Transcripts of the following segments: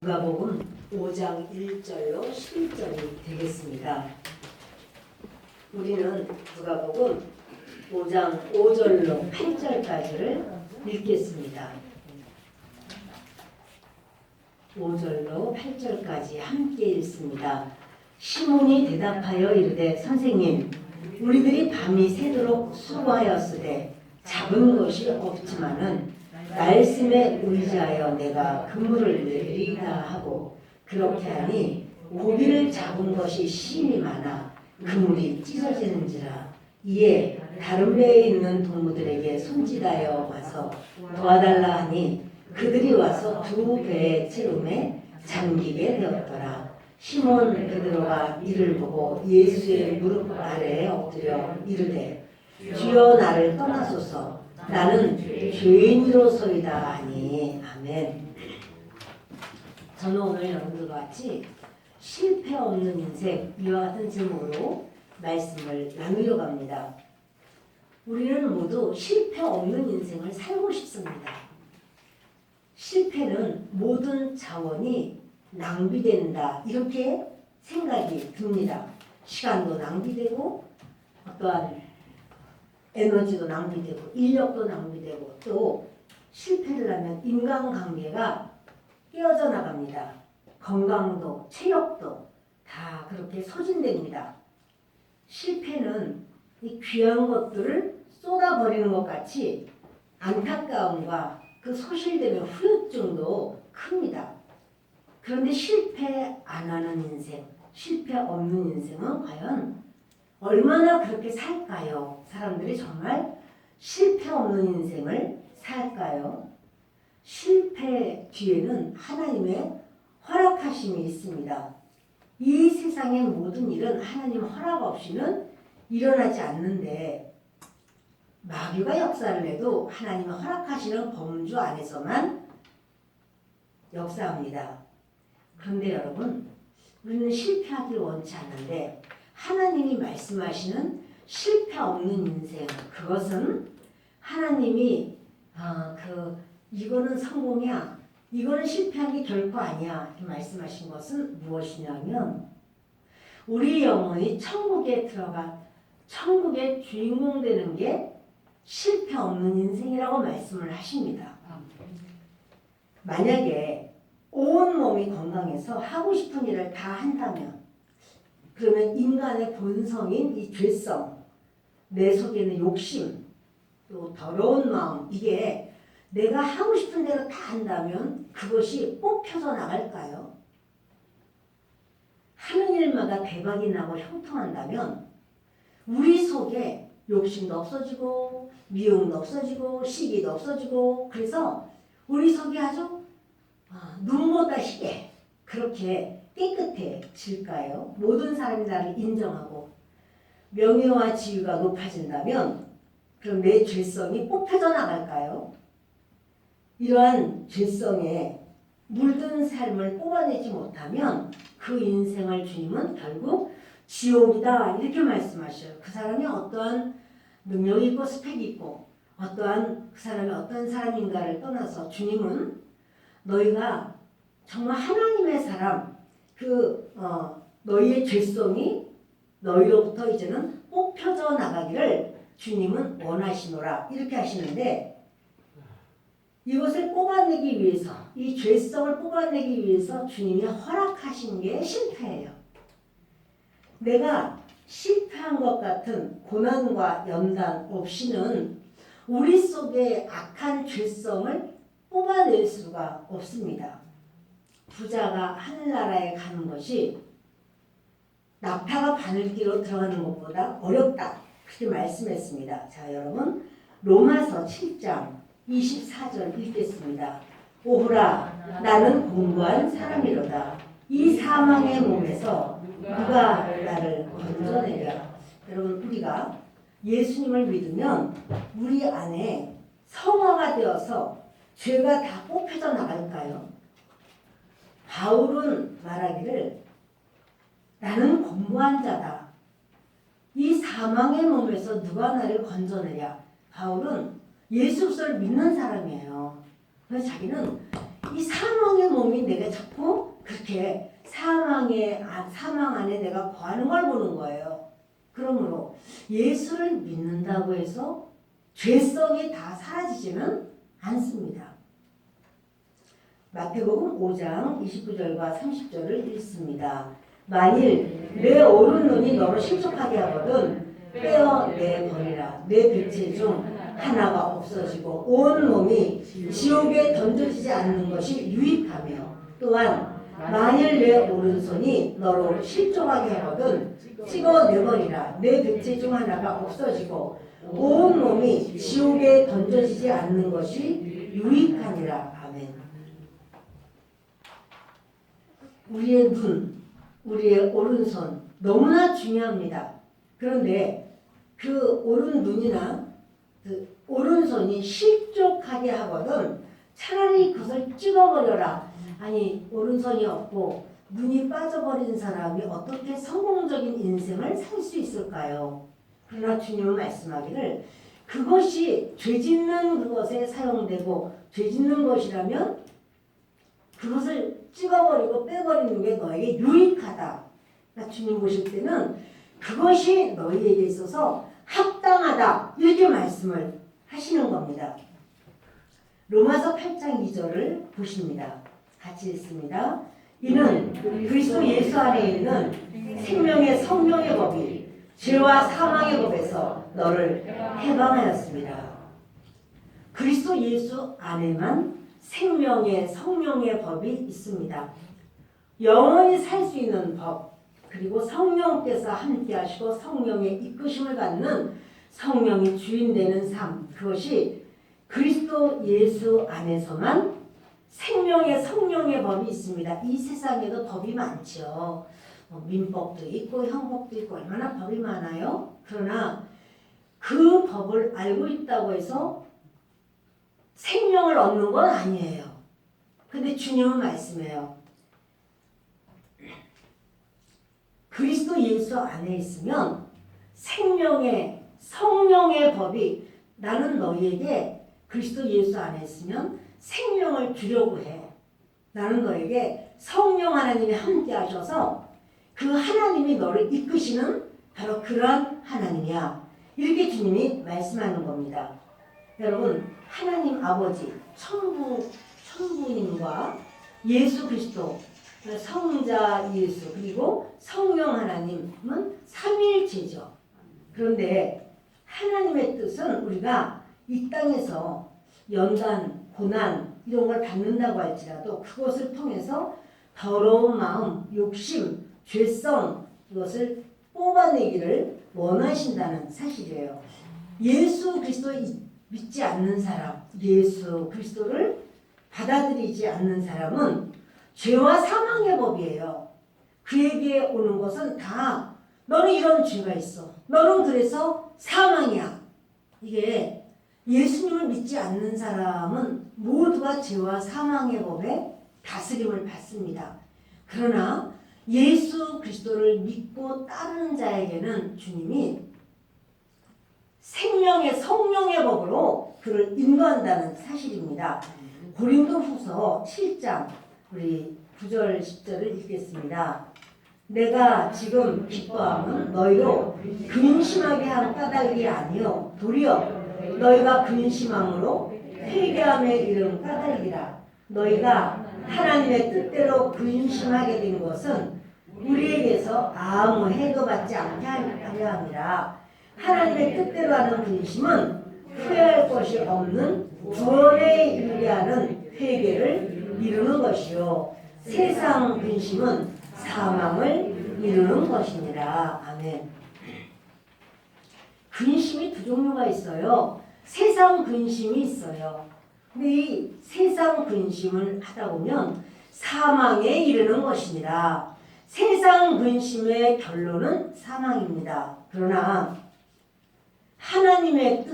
누가복음 5장 1절로 11절이 되겠습니다. 우리는 누가복음 5장 5절로 8절까지를 읽겠습니다. 5절로 8절까지 함께 읽습니다. 시몬이 대답하여 이르되 선생님, 우리들이 밤이 새도록 수고하였으되 잡은 것이 없지만은 말씀에 의지하여 내가 그물을 내리다 하고 그렇게 하니 고기를 잡은 것이 심히 많아 그물이 찢어지는지라. 이에 다른 배에 있는 동무들에게 손짓하여 와서 도와달라 하니 그들이 와서 두 배의 채움에 잠기게 되었더라. 시몬 베드로가 이를 보고 예수의 무릎 아래에 엎드려 이르되 주여 나를 떠나소서 나는 죄인으로서이다 하니. 아멘. 저는 오늘 여러분들과 같이 실패 없는 인생, 이와 같은 제목으로 말씀을 나누려고 합니다. 우리는 모두 실패 없는 인생을 살고 싶습니다. 실패는 모든 자원이 낭비된다, 이렇게 생각이 듭니다. 시간도 낭비되고 어떠한 에너지도 낭비되고 인력도 낭비되고, 또 실패를 하면 인간관계가 깨어져 나갑니다. 건강도 체력도 다 그렇게 소진됩니다. 실패는 이 귀한 것들을 쏟아버리는 것 같이 안타까움과 그 소실되는 후유증도 큽니다. 그런데 실패 안 하는 인생, 실패 없는 인생은 과연 얼마나 그렇게 살까요? 사람들이 정말 실패 없는 인생을 살까요? 실패 뒤에는 하나님의 허락하심이 있습니다. 이 세상의 모든 일은 하나님 허락 없이는 일어나지 않는데, 마귀가 역사를 해도 하나님이 허락하시는 범주 안에서만 역사합니다. 그런데 여러분, 우리는 실패하길 원치 않는데 하나님이 말씀하시는 실패 없는 인생, 그것은 하나님이 이거는 성공이야, 이거는 실패한 게 결코 아니야, 이렇게 말씀하신 것은 무엇이냐면, 우리 영혼이 천국에 들어가 천국의 주인공 되는 게 실패 없는 인생이라고 말씀을 하십니다. 만약에 온 몸이 건강해서 하고 싶은 일을 다 한다면, 그러면 인간의 본성인 이 죄성, 내 속에 있는 욕심, 또 더러운 마음, 이게 내가 하고 싶은 대로 다 한다면 그것이 뽑혀서 나갈까요? 하는 일마다 대박이 나고 형통한다면 우리 속에 욕심도 없어지고 미움도 없어지고 시기도 없어지고, 그래서 우리 속이 아주 눈보다 희게 그렇게 깨끗해질까요? 모든 사람이 나를 인정하고 명예와 지위가 높아진다면 그럼 내 죄성이 뽑혀져 나갈까요? 이러한 죄성에 물든 삶을 뽑아내지 못하면 그 인생을 주님은 결국 지옥이다, 이렇게 말씀하셔요. 그 사람이 어떠한 능력이 있고 스펙이 있고 어떠한 그 사람이 어떤 사람인가를 떠나서 주님은 너희가 정말 하나님의 사람, 너희의 죄성이 너희로부터 이제는 뽑혀져 나가기를 주님은 원하시노라, 이렇게 하시는데, 이것을 뽑아내기 위해서, 이 죄성을 뽑아내기 위해서 주님이 허락하신 게 실패예요. 내가 실패한 것 같은 고난과 연단 없이는 우리 속에 악한 죄성을 뽑아낼 수가 없습니다. 부자가 하늘나라에 가는 것이 낙타가 바늘기로 들어가는 것보다 어렵다, 그렇게 말씀했습니다. 자, 여러분, 로마서 7장 24절 읽겠습니다. 오호라, 나는 공고한 사람이로다. 이 사망의 몸에서 누가 나를 건져내랴. 여러분, 우리가 예수님을 믿으면 우리 안에 성화가 되어서 죄가 다 뽑혀져 나갈까요? 바울은 말하기를 나는 공고한 자다. 이 사망의 몸에서 누가 나를 건져내랴. 바울은 예수 그리스도를 믿는 사람이에요. 그래서 자기는 이 사망의 몸이 내가 자꾸 그렇게 사망 안에 내가 거하는 걸 보는 거예요. 그러므로 예수를 믿는다고 해서 죄성이 다 사라지지는 않습니다. 마태복음 5장 29절과 30절을 읽습니다. 만일 내 오른눈이 너를 실족하게 하거든 빼어 내버리라. 내 백체 중 하나가 없어지고 온 몸이 지옥에 던져지지 않는 것이 유익하며, 또한 만일 내 오른손이 너로 실족하게 하거든 찍어 내버리라. 내 백체 중 하나가 없어지고 온 몸이 지옥에 던져지지 않는 것이 유익하니라. 아멘. 우리의 눈, 우리의 오른손 너무나 중요합니다. 그런데 그 오른 눈이나 그 오른손이 실족하게 하거든 차라리 그것을 찍어버려라. 아니, 오른손이 없고 눈이 빠져버린 사람이 어떻게 성공적인 인생을 살 수 있을까요? 그러나 주님은 말씀하기를 그것이 죄짓는 그것에 사용되고 죄짓는 것이라면 그것을 찍어버리고 빼버리는 게 너에게 유익하다. 그러니까 주님 보실 때는 그것이 너희에게 있어서 합당하다. 이렇게 말씀을 하시는 겁니다. 로마서 8장 2절을 보십니다. 같이 읽습니다. 이는 그리스도 예수 안에 있는 생명의 성령의 법이 죄와 사망의 법에서 너를 해방하였습니다. 그리스도 예수 안에만 생명의 성령의 법이 있습니다. 영원히 살 수 있는 법, 그리고 성령께서 함께 하시고 성령의 이끄심을 받는 성령이 주인 되는 삶, 그것이 그리스도 예수 안에서만 생명의 성령의 법이 있습니다. 이 세상에도 법이 많죠. 민법도 있고 형법도 있고 얼마나 법이 많아요. 그러나 그 법을 알고 있다고 해서 생명을 얻는 건 아니에요. 근데 주님은 말씀해요. 그리스도 예수 안에 있으면 생명의 성령의 법이, 나는 너희에게 그리스도 예수 안에 있으면 생명을 주려고 해. 나는 너에게 성령 하나님이 함께 하셔서 그 하나님이 너를 이끄시는 바로 그런 하나님이야. 이렇게 주님이 말씀하는 겁니다. 여러분, 하나님 아버지 천부님과 예수 그리스도 성자 예수 그리고 성령 하나님은 삼위일체죠. 그런데 하나님의 뜻은 우리가 이 땅에서 연단, 고난 이런 걸 받는다고 할지라도 그것을 통해서 더러운 마음, 욕심, 죄성 이것을 뽑아내기를 원하신다는 사실이에요. 예수 그리스도 믿지 않는 사람, 예수 그리스도를 받아들이지 않는 사람은 죄와 사망의 법이에요. 그에게 오는 것은 다 너는 이런 죄가 있어. 너는 그래서 사망이야. 이게 예수님을 믿지 않는 사람은 모두가 죄와 사망의 법에 다스림을 받습니다. 그러나 예수 그리스도를 믿고 따르는 자에게는 주님이 생명의 성령의 법으로 그를 인도한다는 사실입니다. 고린도후서 7장 우리 9절 10절을 읽겠습니다. 내가 지금 기뻐함은 너희로 근심하게 한 까닭이 아니요 도리어 너희가 근심함으로 회개함에 이른 까닭이라. 너희가 하나님의 뜻대로 근심하게 된 것은 우리에게서 아무 해도 받지 않게 하려 함이라. 하나님의 뜻대로 하는 근심은 후회할 것이 없는 구원에 이르게 하는 회개를 이루는 것이요 세상 근심은 사망을 이루는 것이니라. 아멘. 근심이 두 종류가 있어요. 세상 근심이 있어요. 근데 이 세상 근심을 하다 보면 사망에 이르는 것이니라. 세상 근심의 결론은 사망입니다. 그러나 하나님의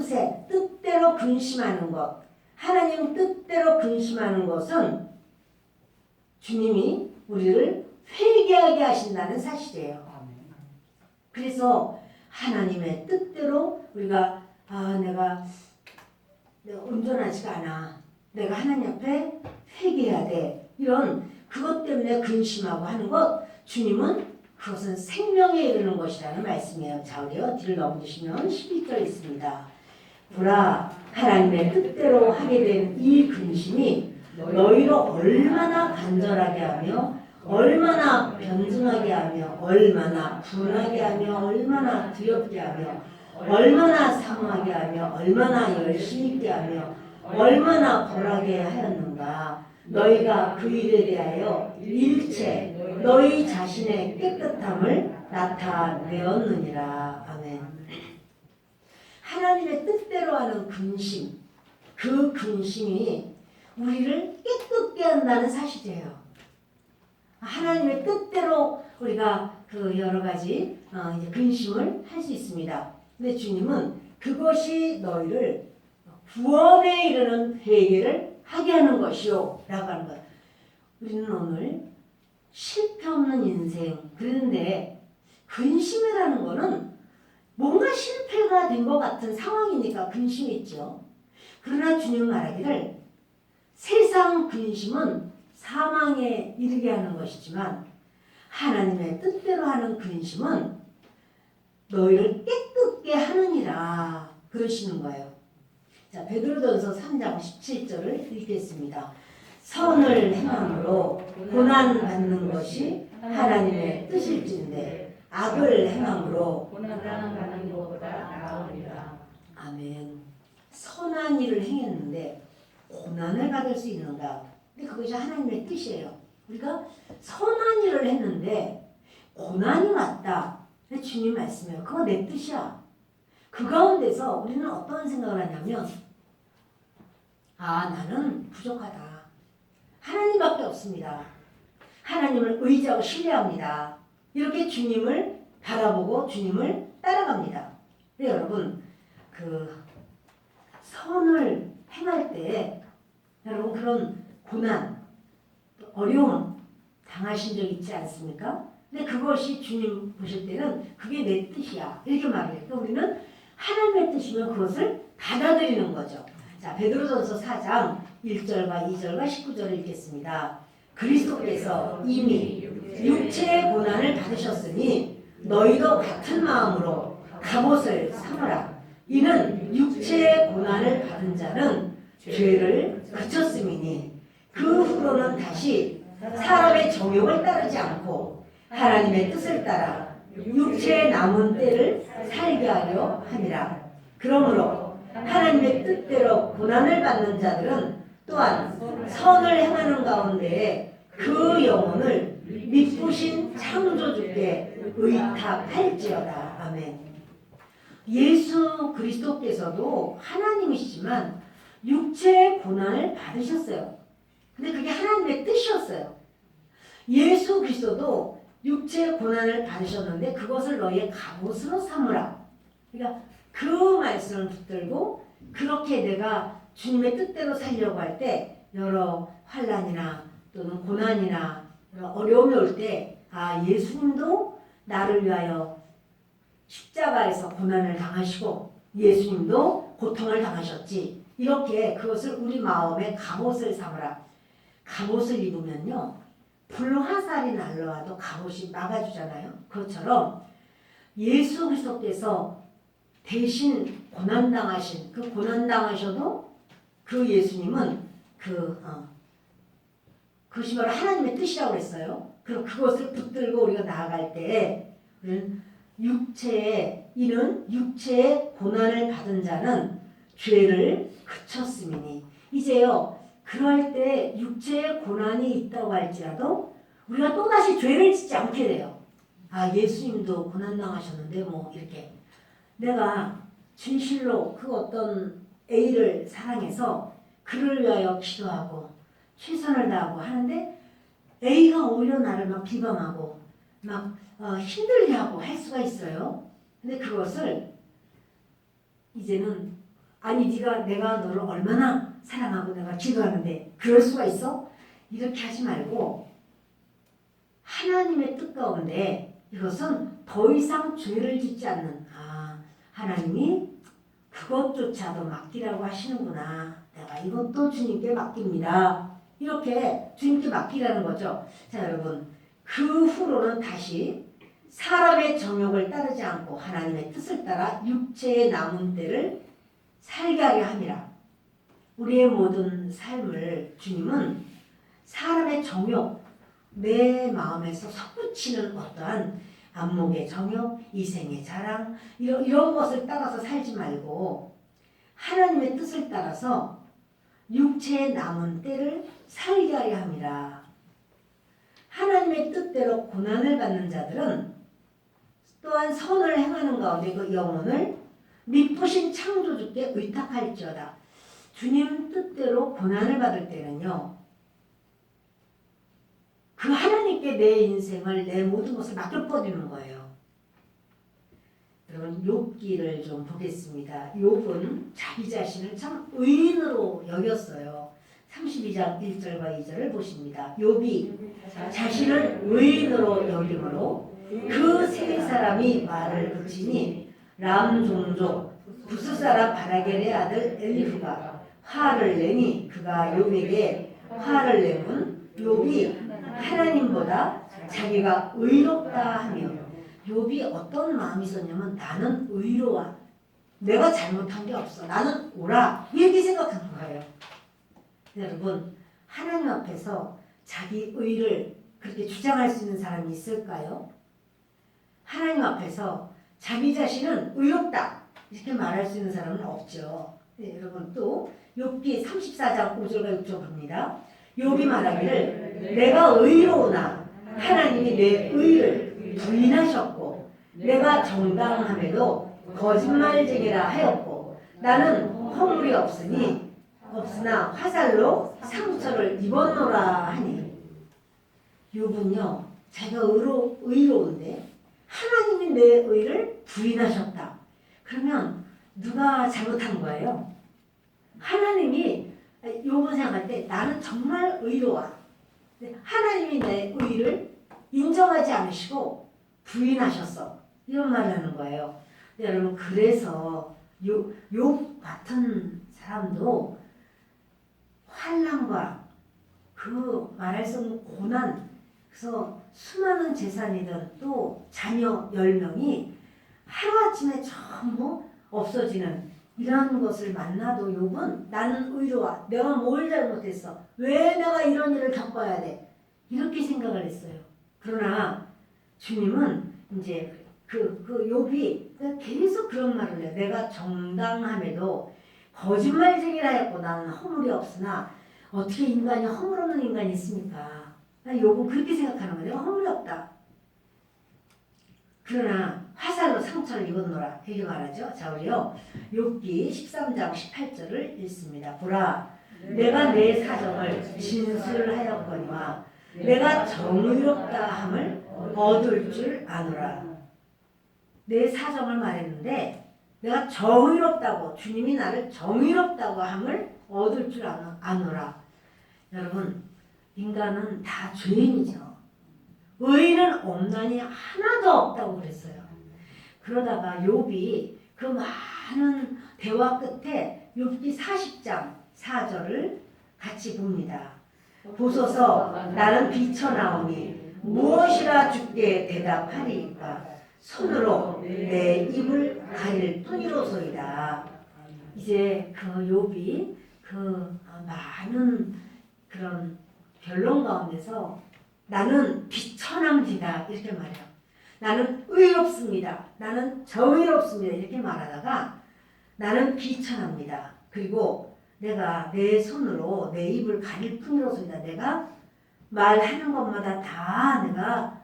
뜻대로 근심하는 것, 하나님 뜻대로 근심하는 것은 주님이 우리를 회개하게 하신다는 사실이에요. 그래서 하나님의 뜻대로 우리가 내가 온전하지가 않아. 내가 하나님 앞에 회개해야 돼. 이런 그것 때문에 근심하고 하는 것 주님은 그것은 생명에 이르는 것이라는 말씀이에요. 자, 우리요 뒤를 넘기시면 12절 있습니다. 보라 하나님의 뜻대로 하게 된 이 근심이 너희로 얼마나 간절하게 하며 얼마나 변증하게 하며 얼마나 분하게 하며 얼마나 두렵게 하며 얼마나 사모하게 하며 얼마나 열심히 있게 하며 얼마나 벌하게 하였는가. 너희가 그 일에 대하여 일체 너희 자신의 깨끗함을 나타내었느니라. 아멘. 하나님의 뜻대로 하는 근심, 그 근심이 우리를 깨끗게 한다는 사실이에요. 하나님의 뜻대로 우리가 그 여러 가지 이제 근심을 할 수 있습니다. 근데 주님은 그것이 너희를 구원에 이르는 회개를 하게 하는 것이요 라고 하는 거예요. 우리는 오늘 실패 없는 인생 그런데 근심이라는 거는 뭔가 실패가 된 것 같은 상황이니까 근심이 있죠. 그러나 주님 말하기를 세상 근심은 사망에 이르게 하는 것이지만 하나님의 뜻대로 하는 근심은 너희를 깨끗게 하느니라 그러시는 거예요. 자, 베드로전서 3장 17절을 읽겠습니다. 선을 행함으로 고난 받는 것이 하나님의 뜻일진데 악을 행함으로 고난 받는 것보다 나으리라. 아멘. 선한 일을 행했는데 고난을 받을 수 있는가? 근데 그것이 하나님의 뜻이에요. 우리가 선한 일을 했는데 고난이 왔다. 주님 말씀이에요. 그거 내 뜻이야. 그 가운데서 우리는 어떤 생각을 하냐면 나는 부족하다. 하나님밖에 없습니다. 하나님을 의지하고 신뢰합니다. 이렇게 주님을 바라보고 주님을 따라갑니다. 근데 여러분 그 선을 행할 때 여러분 그런 고난, 어려움 당하신 적 있지 않습니까? 근데 그것이 주님 보실 때는 그게 내 뜻이야. 이렇게 말해요. 그러니까 우리는 하나님의 뜻이면 그것을 받아들이는 거죠. 자, 베드로전서 4장 1절과 2절과 19절을 읽겠습니다. 그리스도께서 이미 육체의 고난을 받으셨으니 너희도 같은 마음으로 갑옷을 삼으라. 이는 육체의 고난을 받은 자는 죄를 그쳤음이니 그 후로는 다시 사람의 정욕을 따르지 않고 하나님의 뜻을 따라 육체의 남은 때를 살게 하려 함이라. 그러므로 하나님의 뜻대로 고난을 받는 자들은 또한 선을 행하는 가운데 그 영혼을 미쁘신 창조주께 의탁할지어다. 아멘. 예수 그리스도께서도 하나님이시지만 육체의 고난을 받으셨어요. 근데 그게 하나님의 뜻이었어요. 예수 그리스도도 육체의 고난을 받으셨는데 그것을 너희의 갑옷으로 삼으라. 그러니까 그 말씀을 붙들고 그렇게 내가 주님의 뜻대로 살려고 할 때 여러 환난이나 또는 고난이나 어려움이 올 때 예수님도 나를 위하여 십자가에서 고난을 당하시고 예수님도 고통을 당하셨지. 이렇게 그것을 우리 마음에 갑옷을 삼으라. 갑옷을 입으면요 불화살이 날라와도 갑옷이 막아주잖아요. 그것처럼 예수 그리스도께서 대신 고난당하신 그 고난당하셔도 그 예수님은 그것이 바로 하나님의 뜻이라고 했어요. 그럼 그것을 붙들고 우리가 나아갈 때 이는 육체의 고난을 받은 자는 죄를 그쳤음이니. 이제요 그럴 때 육체의 고난이 있다고 할지라도 우리가 또다시 죄를 짓지 않게 돼요. 예수님도 고난당하셨는데 이렇게 내가 진실로 그 어떤 A를 사랑해서 그를 위하여 기도하고 최선을 다하고 하는데 A가 오히려 나를 막 비방하고 막 힘들게 하고 할 수가 있어요. 근데 그것을 이제는 내가 너를 얼마나 사랑하고 내가 기도하는데 그럴 수가 있어? 이렇게 하지 말고 하나님의 뜻 가운데 이것은 더 이상 죄를 짓지 않는 하나님이 그것조차도 맡기라고 하시는구나. 내가 이것도 주님께 맡깁니다. 이렇게 주님께 맡기라는 거죠. 자, 여러분, 그 후로는 다시 사람의 정욕을 따르지 않고 하나님의 뜻을 따라 육체의 남은 때를 살게 하려 함이라. 우리의 모든 삶을 주님은 사람의 정욕, 내 마음에서 솟구치는 어떠한 안목의 정욕, 이생의 자랑 이런 것을 따라서 살지 말고 하나님의 뜻을 따라서 육체의 남은 때를 살게 하려 함이라. 하나님의 뜻대로 고난을 받는 자들은 또한 선을 행하는 가운데 그 영혼을 미쁘신 창조주께 의탁할지어다. 주님 뜻대로 고난을 받을 때는요, 그 하나님께 내 인생을, 내 모든 것을 맡겨버리는 거예요. 여러분, 욥기를 좀 보겠습니다. 욥은 자기 자신을 참 의인으로 여겼어요. 32장 1절과 2절을 보십니다. 욥이 자신을 의인으로 여김으로 그 세 사람이 말을 붙이니 람 종족 부스 사람 바라겔의 아들 엘리후가 화를 내니 그가 욥에게 화를 내면 욥이 하나님보다 자기가 의롭다 하며, 욥이 어떤 마음이 있었냐면 나는 의로워, 내가 잘못한 게 없어, 나는 옳아, 이렇게 생각하는 거예요. 여러분, 하나님 앞에서 자기 의를 그렇게 주장할 수 있는 사람이 있을까요? 하나님 앞에서 자기 자신은 의롭다 이렇게 말할 수 있는 사람은 없죠. 네, 여러분, 또 욥기 34장 5절과 6절 봅니다. 욥이 말하기를 내가 의로우나 하나님이 내 의를 부인하셨고 내가 정당함에도 거짓말쟁이라 하였고 나는 허물이 없으나 화살로 상처를 입었노라 하니. 욥은요, 자기가 의로운데 하나님이 내 의를 부인하셨다. 그러면 누가 잘못한 거예요? 하나님이, 욥은 생각할 때 나는 정말 의로워, 하나님이 내 의를 인정하지 않으시고 부인하셨어, 이런 말을 하는 거예요. 여러분, 그래서 욥 같은 사람도 환난과 그 말할 수 없는 고난, 그래서 수많은 재산이든 또 자녀 10명이 하루아침에 전부 없어지는 이런 것을 만나도 욥은 나는 의로워, 내가 뭘 잘못했어, 왜 내가 이런 일을 겪어야 돼, 이렇게 생각을 했어요. 그러나 주님은 이제 그 욥이 계속 그런 말을 해요. 내가 정당함에도 거짓말쟁이라 했고 나는 허물이 없으나, 어떻게 인간이 허물 없는 인간이 있습니까? 욥은 그렇게 생각하는 거예요. 내가 허물이 없다. 그러나 화살로 상처를 입었노라 이렇게 말하죠. 자, 우리요 욥기 13장 18절을 읽습니다. 보라, 내가 내 사정을 진술하였거니와 내가 정의롭다 함을 얻을 줄 아노라. 내 사정을 말했는데 내가 정의롭다고, 주님이 나를 정의롭다고 함을 얻을 줄 아노라. 여러분, 인간은 다 죄인이죠. 의인은 없나니 하나도 없다고 그랬어요. 그러다가 욥이 그 많은 대화 끝에 욥기 40장 4절을 같이 봅니다. 보소서, 나는 비쳐나오니 무엇이라 주께 대답하리이까? 손으로 내 입을 가릴 뿐이로소이다. 이제 그 욥이 그 많은 그런 변론 가운데서 나는 비천함이다 이렇게 말해요. 나는 의롭습니다, 나는 정의롭습니다 이렇게 말하다가 나는 비천합니다. 그리고 내가 내 손으로 내 입을 가릴 뿐이로소이다. 내가 말하는 것마다 다 내가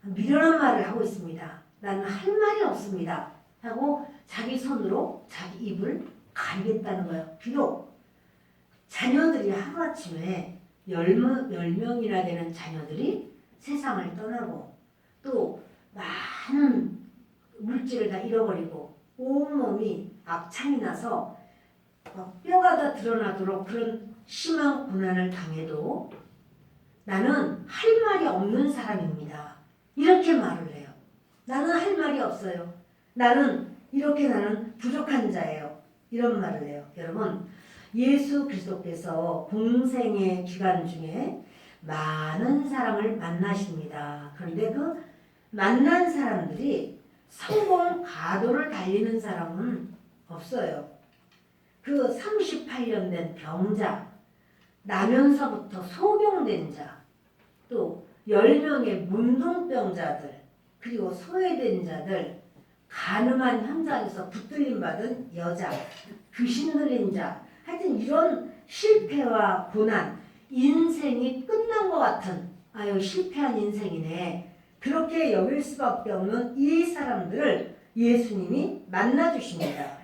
미련한 말을 하고 있습니다. 나는 할 말이 없습니다 하고 자기 손으로 자기 입을 가리겠다는 거예요. 비록 자녀들이 하루아침에 10명이나 되는 자녀들이 세상을 떠나고 또 많은 물질을 다 잃어버리고 온몸이 악창이 나서 뼈가 다 드러나도록 그런 심한 고난을 당해도 나는 할 말이 없는 사람입니다 이렇게 말을 해요. 나는 할 말이 없어요. 나는 부족한 자예요. 이런 말을 해요. 여러분, 예수 그리스도께서 공생의 기간 중에 많은 사람을 만나십니다. 그런데 그 만난 사람들이 성공 가도를 달리는 사람은 없어요. 그 38년 된 병자, 나면서부터 소경된 자, 또 10명의 문둥병자들, 그리고 소외된 자들, 가늠한 현장에서 붙들림 받은 여자, 귀신 들린 자, 하여튼 이런 실패와 고난, 인생이 끝난 것 같은 아유 실패한 인생이네. 그렇게 여길 수밖에 없는 이 사람들을 예수님이 만나주십니다.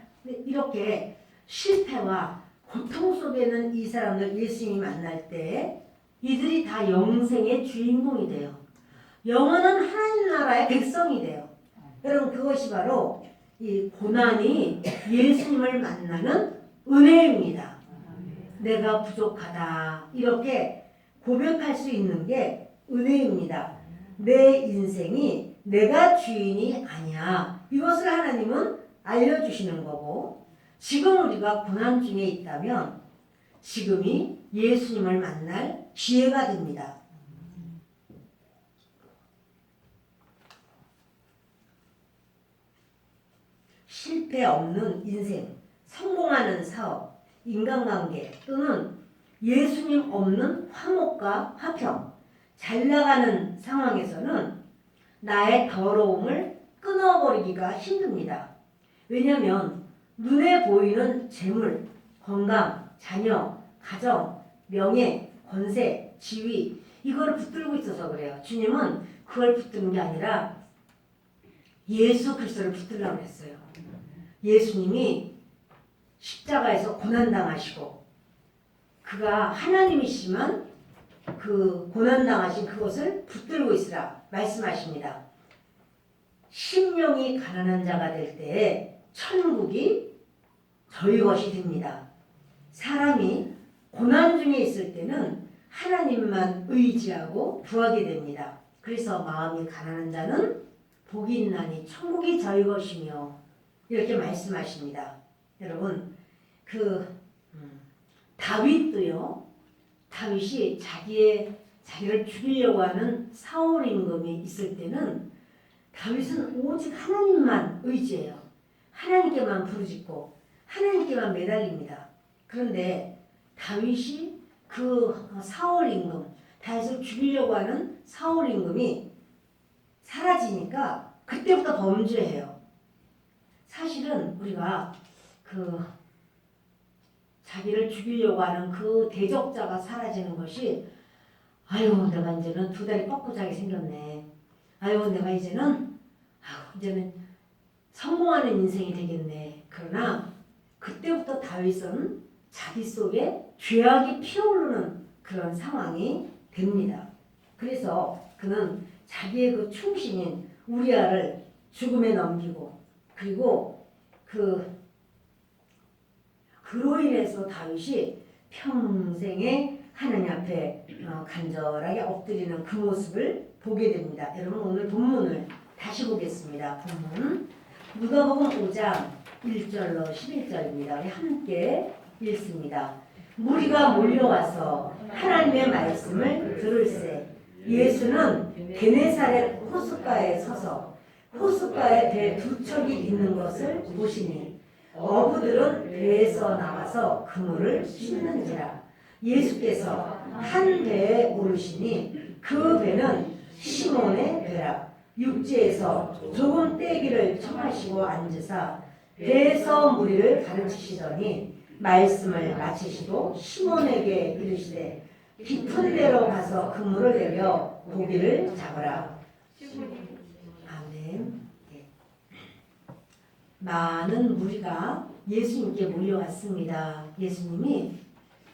이렇게 실패와 고통 속에는 이 사람들 예수님이 만날 때 이들이 다 영생의 주인공이 돼요. 영원한 하나님 나라의 백성이 돼요. 여러분 그것이 바로 이 고난이 예수님을 만나는 은혜입니다. 내가 부족하다 이렇게 고백할 수 있는 게 은혜입니다. 내 인생이 내가 주인이 아니야. 이것을 하나님은 알려주시는 거고 지금 우리가 고난 중에 있다면 지금이 예수님을 만날 기회가 됩니다. 실패 없는 인생, 성공하는 사업, 인간관계 또는 예수님 없는 화목과 화평, 잘 나가는 상황에서는 나의 더러움을 끊어버리기가 힘듭니다. 왜냐하면 눈에 보이는 재물, 건강, 자녀, 가정, 명예, 권세, 지위 이거를 붙들고 있어서 그래요. 주님은 그걸 붙드는 게 아니라 예수 그리스도를 붙들려고 했어요. 예수님이 십자가에서 고난당하시고 그가 하나님이시지만 그 고난당하신 그것을 붙들고 있으라 말씀하십니다. 심령이 가난한 자가 될 때에 천국이 저희 것이 됩니다. 사람이 고난 중에 있을 때는 하나님만 의지하고 구하게 됩니다. 그래서 마음이 가난한 자는 복이 있나니 천국이 저희 것이며 이렇게 말씀하십니다. 여러분 다윗도요. 다윗이 자기를 죽이려고 하는 사울 임금이 있을 때는 다윗은 오직 하나님만 의지해요. 하나님께만 부르짖고 하나님께만 매달립니다. 그런데 다윗이 그 사울 임금, 다윗을 죽이려고 하는 사울 임금이 사라지니까 그때부터 범죄해요. 사실은 우리가 자기를 죽이려고 하는 그 대적자가 사라지는 것이 아유 내가 이제는 두 다리 뻗고자게 생겼네. 아유 내가 이제는 성공하는 인생이 되겠네. 그러나 그때부터 다윗은 자기 속에 죄악이 피어오르는 그런 상황이 됩니다. 그래서 그는 자기의 그 충신인 우리아를 죽음에 넘기고 그리고 그로 인해서 다윗이 평생에 하나님 앞에 간절하게 엎드리는 그 모습을 보게 됩니다. 여러분 오늘 본문을 다시 보겠습니다. 본문 누가복음 5장 1절로 11절입니다. 우리 함께 읽습니다. 무리가 몰려와서 하나님의 말씀을 들을새 예수는 게네사렛 호숫가에 서서 호숫가에 배 두 척이 있는 것을 보시니 어부들은 배에서 나와서 그물을 씻는지라. 예수께서 한 배에 오르시니 그 배는 시몬의 배라. 육지에서 조금 떼기를 청하시고 앉으사 배에서 무리를 가르치시더니 말씀을 마치시고 시몬에게 이르시되 깊은 데로 가서 그물을 내려 고기를 잡으라. 아멘. 많은 무리가 예수님께 몰려왔습니다. 예수님이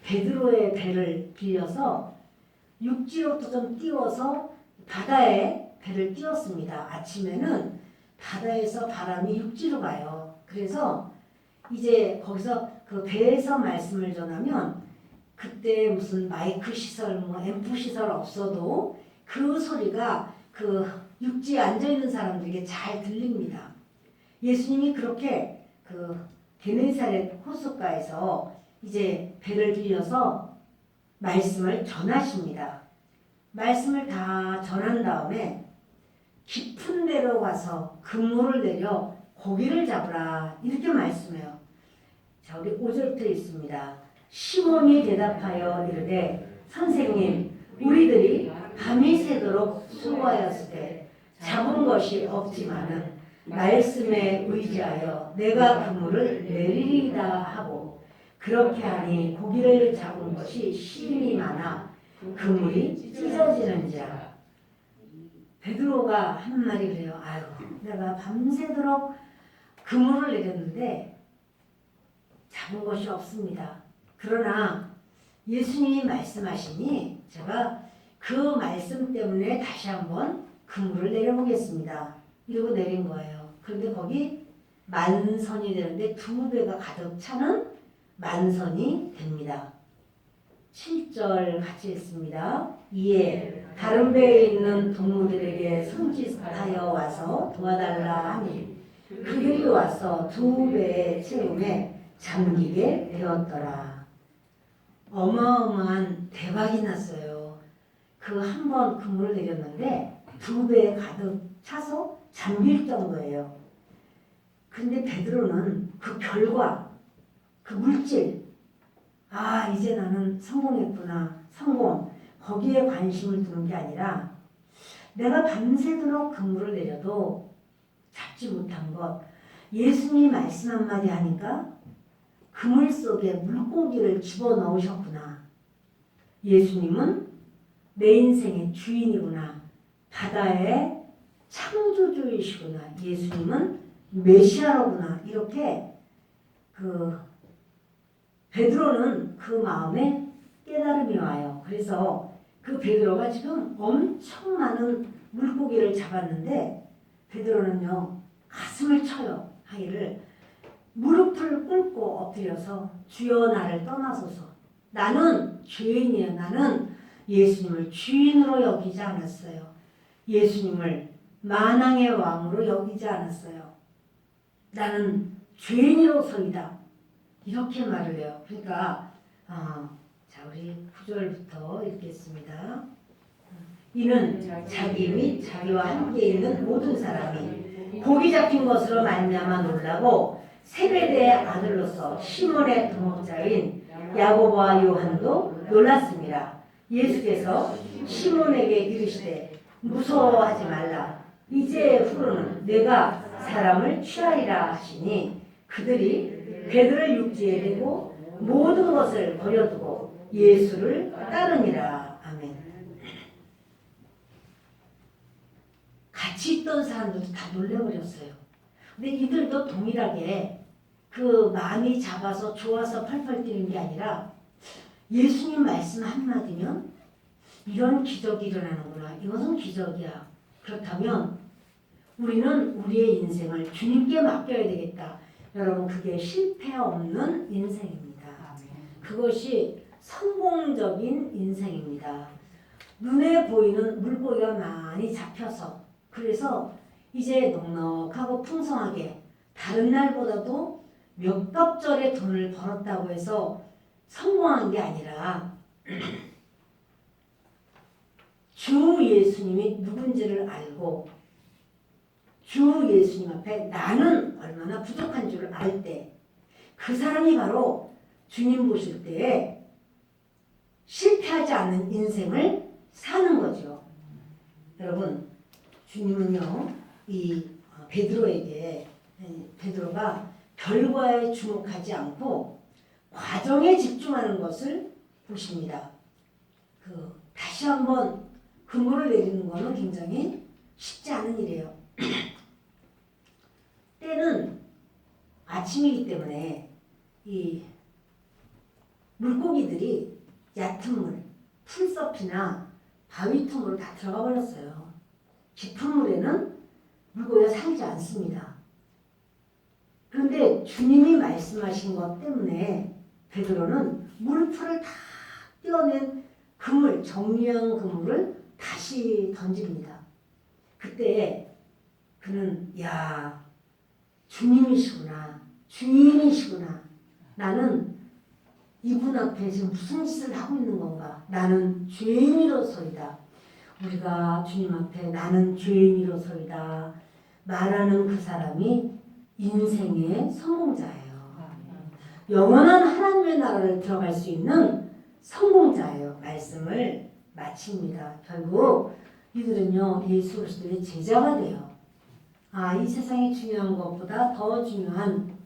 베드로의 배를 빌려서 육지로부터 좀 띄워서 바다에 배를 띄웠습니다. 아침에는 바다에서 바람이 육지로 가요. 그래서 이제 거기서 그 배에서 말씀을 전하면 그때 무슨 마이크 시설, 앰프 시설 없어도 그 소리가 그 육지에 앉아있는 사람들에게 잘 들립니다. 예수님이 그렇게 그 게네사렛 호숫가에서 이제 배를 빌려서 말씀을 전하십니다. 말씀을 다 전한 다음에 깊은 데로 가서 그물을 내려 고기를 잡으라 이렇게 말씀해요. 자, 우리 5절부터 있습니다. 시몬이 대답하여 이르되 선생님 우리들이 밤이 새도록 수고하였을 때 잡은 것이 없지만은 말씀에 의지하여 내가 그물을 내리리이다 하고 그렇게 하니 고기를 잡은 것이 심이 많아 그물이 찢어지는지라. 베드로가 한 말이 그래요. 아유, 내가 밤새도록 그물을 내렸는데 잡은 것이 없습니다. 그러나 예수님이 말씀하시니 제가 그 말씀 때문에 다시 한번 그물을 내려보겠습니다. 이러고 내린 거예요. 그런데 거기 만선이 되는데 2배가 가득 차는 만선이 됩니다. 7절 같이 읽습니다. 이에 다른 배에 있는 동무들에게 손짓하여 와서 도와달라 하니 그들이 와서 2배의 채움에 잠기게 되었더라. 어마어마한 대박이 났어요. 그 한 번 그물을 내렸는데 2배에 가득 차서 잠길 정도예요. 근데 베드로는 그 결과, 그 물질, 아 이제 나는 성공했구나, 성공, 거기에 관심을 두는 게 아니라 내가 밤새도록 그물을 내려도 잡지 못한 것, 예수님이 말씀 한마디 하니까 그물 속에 물고기를 집어넣으셨구나. 예수님은 내 인생의 주인이구나. 바다의 창조주이시구나. 예수님은 메시아로구나. 이렇게 베드로는 그 마음에 깨달음이 와요. 그래서 그 베드로가 지금 엄청 많은 물고기를 잡았는데 베드로는요 가슴을 쳐요. 하기를 무릎을 꿇고 엎드려서 주여 나를 떠나소서. 나는 죄인이에요. 나는 예수님을 주인으로 여기지 않았어요. 예수님을 만왕의 왕으로 여기지 않았어요. 나는 죄인으로서이다. 이렇게 말을 해요. 그러니까 자 우리 9절부터 읽겠습니다. 이는 자기 및 자기와 함께 있는 모든 사람이 고기 잡힌 것으로 말미암아 놀라고 세베대의 아들로서 시몬의 동업자인 야고보와 요한도 놀랐습니다. 예수께서 시몬에게 이르시되 무서워하지 말라. 이제 후로는 내가 사람을 취하리라 하시니 그들이 배들을 육지에 대고 모든 것을 버려두고 예수를 따르니라. 아멘. 같이 있던 사람들도 다 놀래버렸어요. 근데 이들도 동일하게 그 많이 잡아서 좋아서 펄펄 뛰는 게 아니라 예수님 말씀 한마디면 이런 기적이 일어나는구나. 이것은 기적이야. 그렇다면 우리는 우리의 인생을 주님께 맡겨야 되겠다. 여러분 그게 실패 없는 인생입니다. 그것이 성공적인 인생입니다. 눈에 보이는 물고기가 많이 잡혀서 그래서 이제 넉넉하고 풍성하게 다른 날보다도 몇 갑절의 돈을 벌었다고 해서 성공한 게 아니라 주 예수님이 누군지를 알고 주 예수님 앞에 나는 얼마나 부족한 줄을 알 때 그 사람이 바로 주님 보실 때에 실패하지 않는 인생을 사는 거죠. 여러분 주님은요 이 베드로가 결과에 주목하지 않고 과정에 집중하는 것을 보십니다. 다시 한번 그물을 내리는 것은 굉장히 쉽지 않은 일이에요. 때는 아침이기 때문에 이 물고기들이 얕은 물, 풀숲이나 바위 틈으로 다 들어가 버렸어요. 깊은 물에는 물고기가 살지 않습니다. 그런데 주님이 말씀하신 것 때문에 베드로는 물풀을 다 떼어낸 그물, 정리한 그물을 다시 던집니다. 그때 그는 주님이시구나, 주인이시구나. 나는 이분 앞에 지금 무슨 짓을 하고 있는 건가? 나는 죄인이로서이다. 우리가 주님 앞에 나는 죄인이로서이다 말하는 그 사람이 인생의 성공자예요. 영원한 하나님의 나라를 들어갈 수 있는 성공자예요. 말씀을 마칩니다. 결국 이들은요 예수 그리스도의 제자가 돼요. 이 세상이 중요한 것보다 더 중요한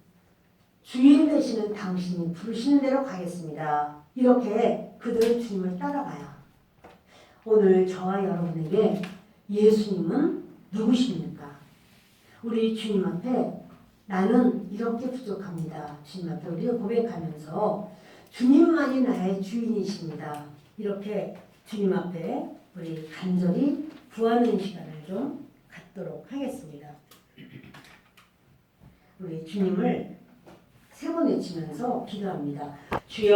주인 되시는 당신이 부르시는 대로 가겠습니다. 이렇게 그들은 주님을 따라가요. 오늘 저와 여러분에게 예수님은 누구십니까? 우리 주님 앞에 나는 이렇게 부족합니다. 주님 앞에 우리가 고백하면서 주님만이 나의 주인이십니다. 이렇게 주님 앞에 우리 간절히 구하는 시간을 좀 갖도록 하겠습니다. 우리 주님을 세 번 외치면서 기도합니다. 주여